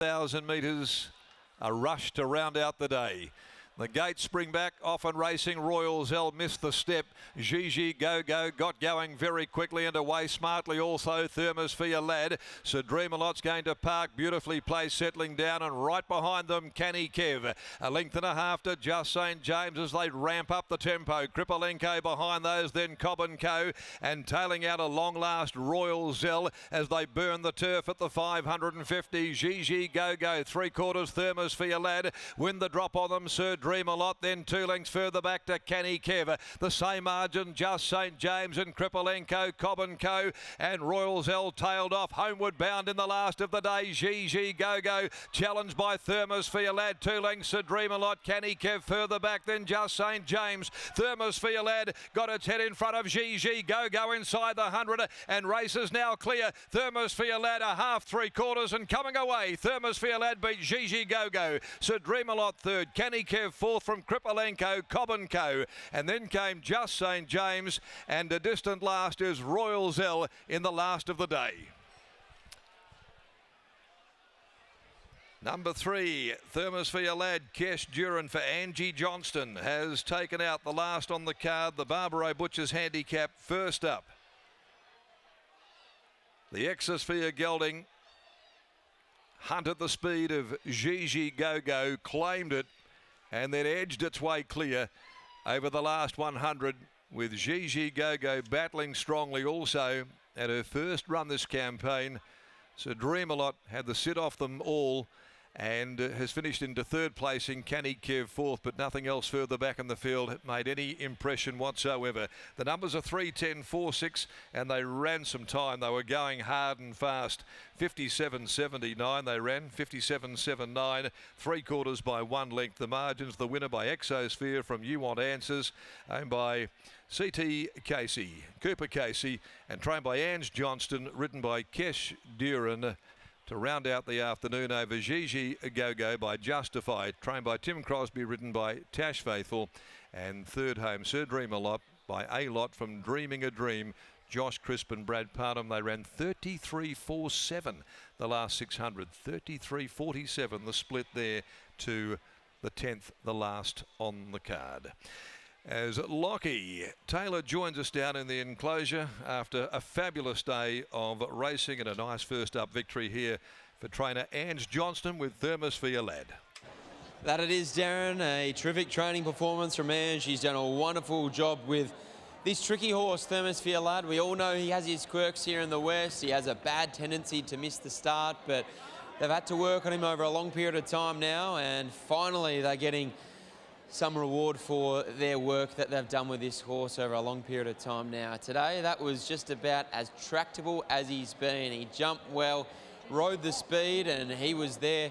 1,000 metres, a rush to round out the day. The gates spring back, off and racing. Royal Zell missed the step. Gigi Go Go got going very quickly and away smartly also. Thermosphere Lad. Sir Dream a Lot's going to park. Beautifully placed, settling down, and right behind them, Canny Kev. A length and a half to Just St. James as they ramp up the tempo. Kripolenko behind those, then Cobb & Co. And tailing out a long last Royal Zell as they burn the turf at the 550. Gigi Go Go, 3/4 Thermosphere Lad. Win the drop on them, Sir Dream a Lot, then 2 lengths further back to Canny Kev. The same margin, Just St. James and Kripolenko, Cobb & Co. And Royal Zell tailed off, homeward bound in the last of the day. Gigi Go Go, challenged by Thermosphere Lad, 2 lengths, Sir Dream a Lot, Canny Kev further back than Just St. James. Thermosphere Lad got its head in front of Gigi Go Go inside the 100, and races now clear. Thermosphere Lad a half, 3/4 and coming away. Thermosphere Lad beat Gigi Go Go. Sir Dream a Lot third, Canny Kev fourth from Kripolenko, Cobb & Co. And then came Just St. James, and a distant last is Royal Zell in the last of the day. Number 3, Thermosphere Lad, Kesh Duran for Angie Johnston, has taken out the last on the card. The Barbaro Butchers handicap first up. The Exosphere gelding hunted the speed of Gigi Go Go, claimed it, and then edged its way clear over the last 100, with Gigi Go Go battling strongly also at her first run this campaign. So Dream a Lot had the sit off them all and has finished into third placing. Canny Kev fourth, but nothing else further back in the field made any impression whatsoever. The numbers are 3, 10, 4, 6, and they ran some time. They were going hard and fast. 57.79 they ran, 57.79, 3/4 by 1 length. The margins, the winner by Exosphere from You Want Answers, owned by C.T. Casey, Cooper Casey, and trained by Ange Johnston, ridden by Kesh Duran. To round out the afternoon over Gigi Go Go by Justified, trained by Tim Crosby, ridden by Tash Faithful, and third home Sir Dream a Lot by A Lot from Dreaming a Dream, Josh Crisp and Brad Parnham. They ran 33.47 the last 600, 33.47 the split there to the 10th, the last on the card. As Lockie Taylor joins us down in the enclosure after a fabulous day of racing and a nice first up victory here for trainer Ange Johnston with Thermosphere Lad. That it is, Darren. A terrific training performance from Ange. He's done a wonderful job with this tricky horse, Thermosphere Lad. We all know he has his quirks here in the West. He has a bad tendency to miss the start, but they've had to work on him over a long period of time now, and finally they're getting some reward for their work that they've done with this horse over a long period of time now. Today, that was just about as tractable as he's been. He jumped well, rode the speed, and he was there,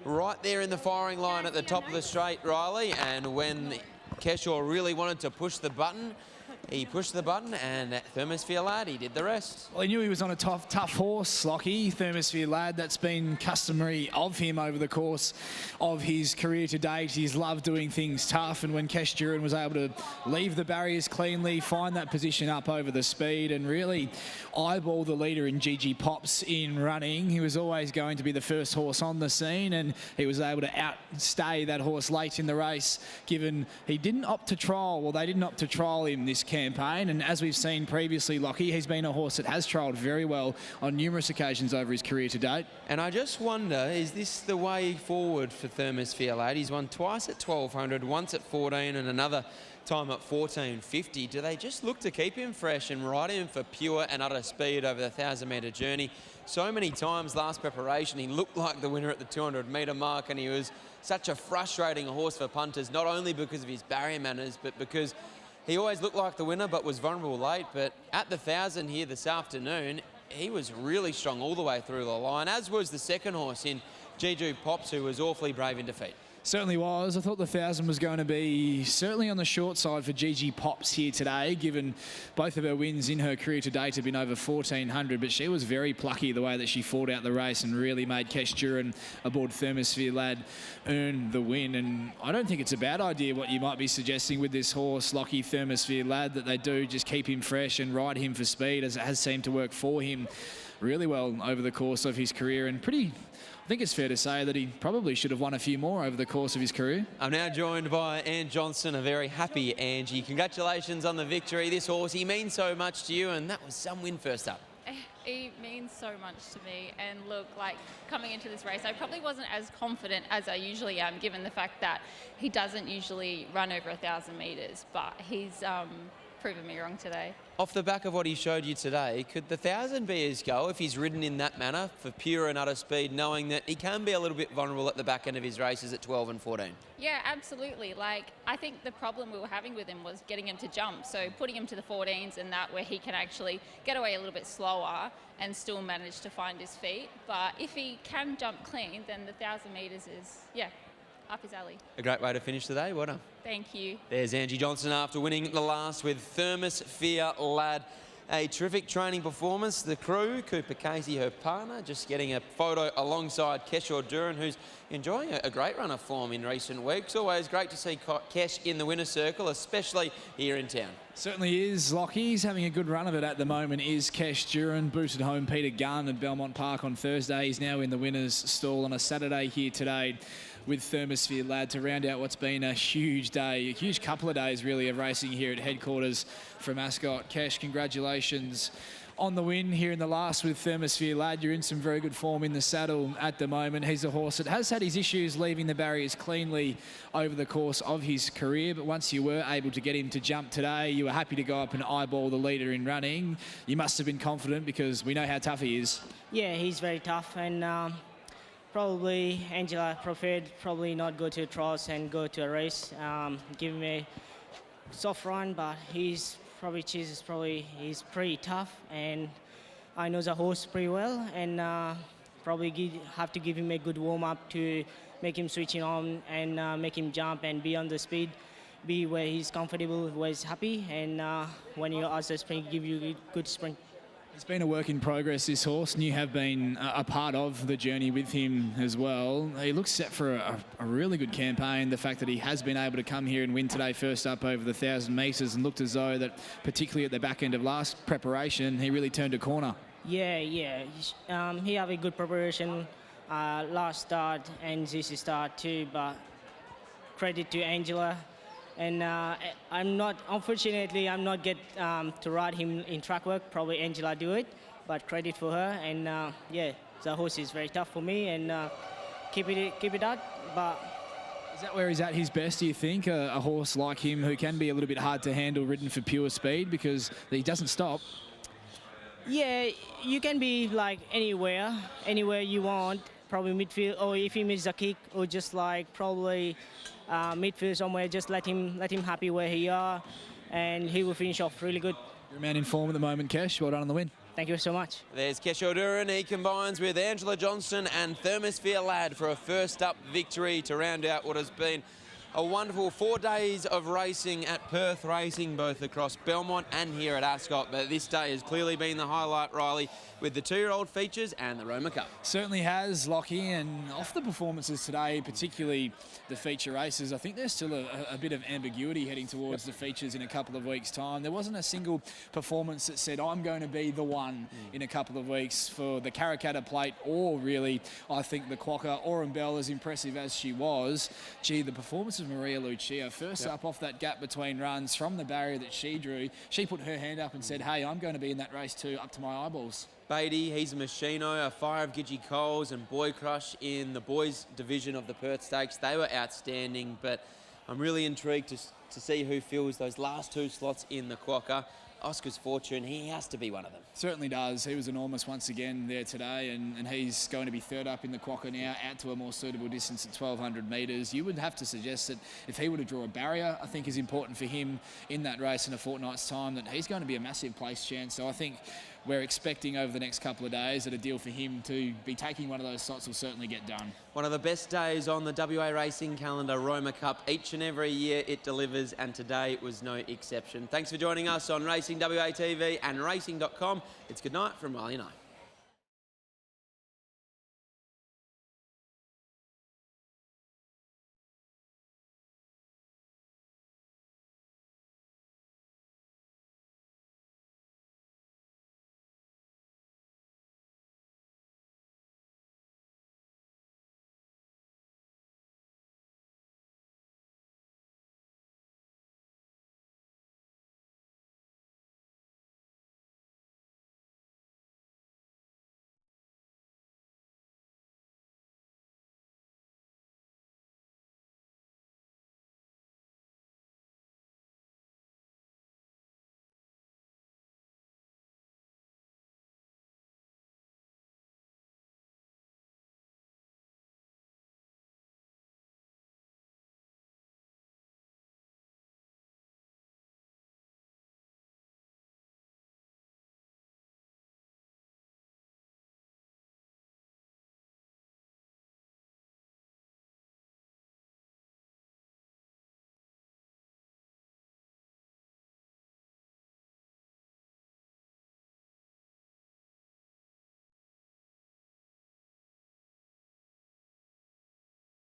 right there in the firing line at the top of the straight, Riley. And when Keshaw really wanted to push the button, he pushed the button, and Thermosphere Lad, he did the rest. Well, he knew he was on a tough horse, Lockie. Thermosphere Lad, that's been customary of him over the course of his career to date. He's loved doing things tough, and when Kesh Duran was able to leave the barriers cleanly, find that position up over the speed, and really eyeball the leader in Gigi Pops in running, he was always going to be the first horse on the scene, and he was able to outstay that horse late in the race, given he didn't opt to trial. Well, they didn't opt to trial him this campaign, and as we've seen previously, Lockie, he's been a horse that has trialled very well on numerous occasions over his career to date. And I just wonder, is this the way forward for Thermosphere Lad? He's won twice at 1200, once at 14 and another time at 1450. Do they just look to keep him fresh and ride him for pure and utter speed over the 1,000-metre journey? So many times last preparation he looked like the winner at the 200-metre mark, and he was such a frustrating horse for punters, not only because of his barrier manners, but because he always looked like the winner but was vulnerable late. But at the 1,000 here this afternoon, he was really strong all the way through the line, as was the second horse in Gigi Pops, who was awfully brave in defeat. Certainly was. I thought the 1,000 was going to be certainly on the short side for Gigi Pops here today, given both of her wins in her career to date have been over 1,400, but she was very plucky the way that she fought out the race and really made Kesh Duran aboard Thermosphere Lad earn the win. And I don't think it's a bad idea what you might be suggesting with this horse, Lockie Thermosphere Lad, that they do just keep him fresh and ride him for speed, as it has seemed to work for him really well over the course of his career, and pretty I think it's fair to say that he probably should have won a few more over the course of his career. I'm now joined by Ange Johnson, a very happy Angie. Congratulations on the victory. This horse, he means so much to you, and that was some win first up. He means so much to me, and look, like coming into this race, I probably wasn't as confident as I usually am, given the fact that he doesn't usually run over 1,000 metres, but he's proven me wrong today. Off the back of what he showed you today, could the 1,000 be his go if he's ridden in that manner for pure and utter speed, knowing that he can be a little bit vulnerable at the back end of his races at 12 and 14? Yeah, absolutely. Like, I think the problem we were having with him was getting him to jump. So putting him to the 14s and that where he can actually get away a little bit slower and still manage to find his feet. But if he can jump clean, then the 1,000 metres is, yeah, up his alley. A great way to finish the day. Well done. Thank you. There's Angie Johnson after winning the last with THERMOSPHERE Lad. A terrific training performance. The crew, Cooper Casey, her partner, just getting a photo alongside Keshore Duran, who's enjoying a great run of form in recent weeks. Always great to see Kesh in the winner's circle, especially here in town. Certainly is, Lockie. He's having a good run of it at the moment, is Kesh Duran. Booted home Peter Gunn at Belmont Park on Thursday. He's now in the winner's stall on a Saturday here today with THERMOSPHERE Lad to round out what's been a huge day, a huge couple of days really of racing here at headquarters from Ascot. Kesh, congratulations on the win here in the last with THERMOSPHERE Lad. You're in some very good form in the saddle at the moment. He's a horse that has had his issues leaving the barriers cleanly over the course of his career, but once you were able to get him to jump today, you were happy to go up and eyeball the leader in running. You must have been confident because we know how tough he is. Yeah, he's very tough, and probably Angela preferred probably not go to trials and go to a race. Give him a soft run, but he's pretty tough, and I know the horse pretty well, and probably have to give him a good warm up to make him switching on and make him jump and be on the speed, be where he's comfortable, where he's happy, and when you ask the sprint, give you a good sprint. It's been a work in progress, this horse, and you have been a part of the journey with him as well. He looks set for a really good campaign. The fact that he has been able to come here and win today first up over the 1,000 metres, and looked as though that, particularly at the back end of last preparation, he really turned a corner. Yeah. He have a good preparation last start and this start too, but credit to Angela. And unfortunately, I'm not get to ride him in track work. Probably Angela do it, but credit for her. And yeah, the horse is very tough for me, and keep it up. But is that where he's at his best, do you think? A horse like him who can be a little bit hard to handle, ridden for pure speed, because he doesn't stop. Yeah, you can be like anywhere you want. Probably midfield, or if he misses a kick, or just like probably midfield somewhere. Just let him happy where he are, and he will finish off really good. You're a man in form at the moment, Kesh. Well done on the win. Thank you so much. There's Keshore Duran. He combines with Angela Johnson and THERMOSPHERE Lad for a first up victory to round out what has been a wonderful 4 days of racing at Perth Racing, both across Belmont and here at Ascot. But this day has clearly been the highlight, Riley, with the 2-year-old features and the RWWA Cup. Certainly has, Lockie, and off the performances today, particularly the feature races, I think there's still a bit of ambiguity heading towards the features in a couple of weeks' time. There wasn't a single performance that said, I'm going to be the one in a couple of weeks for the Karrakatta Plate, or really, I think the Quokka or Umbel, as impressive as she was. Gee, the performance of Maria Lucia, first up off that gap between runs from the barrier that she drew, she put her hand up and said, hey, I'm going to be in that race too, up to my eyeballs. Beatty, he's a machino, a fire of Gidgee Coles and Boy Crush in the boys division of the Perth Stakes. They were outstanding, but I'm really intrigued to see who fills those last 2 slots in the Quokka. Oscar's Fortune, he has to be one of them. Certainly does. He was enormous once again there today, and he's going to be third up in the Quokka now, out to a more suitable distance at 1,200 metres. You would have to suggest that if he were to draw a barrier, I think is important for him in that race in a fortnight's time, that he's going to be a massive place chance. So I think we're expecting over the next couple of days that a deal for him to be taking one of those slots will certainly get done. One of the best days on the WA racing calendar, RWWA Cup. Each and every year it delivers, and today it was no exception. Thanks for joining us on Racing WA TV and racing.com. It's good night from Riley and I.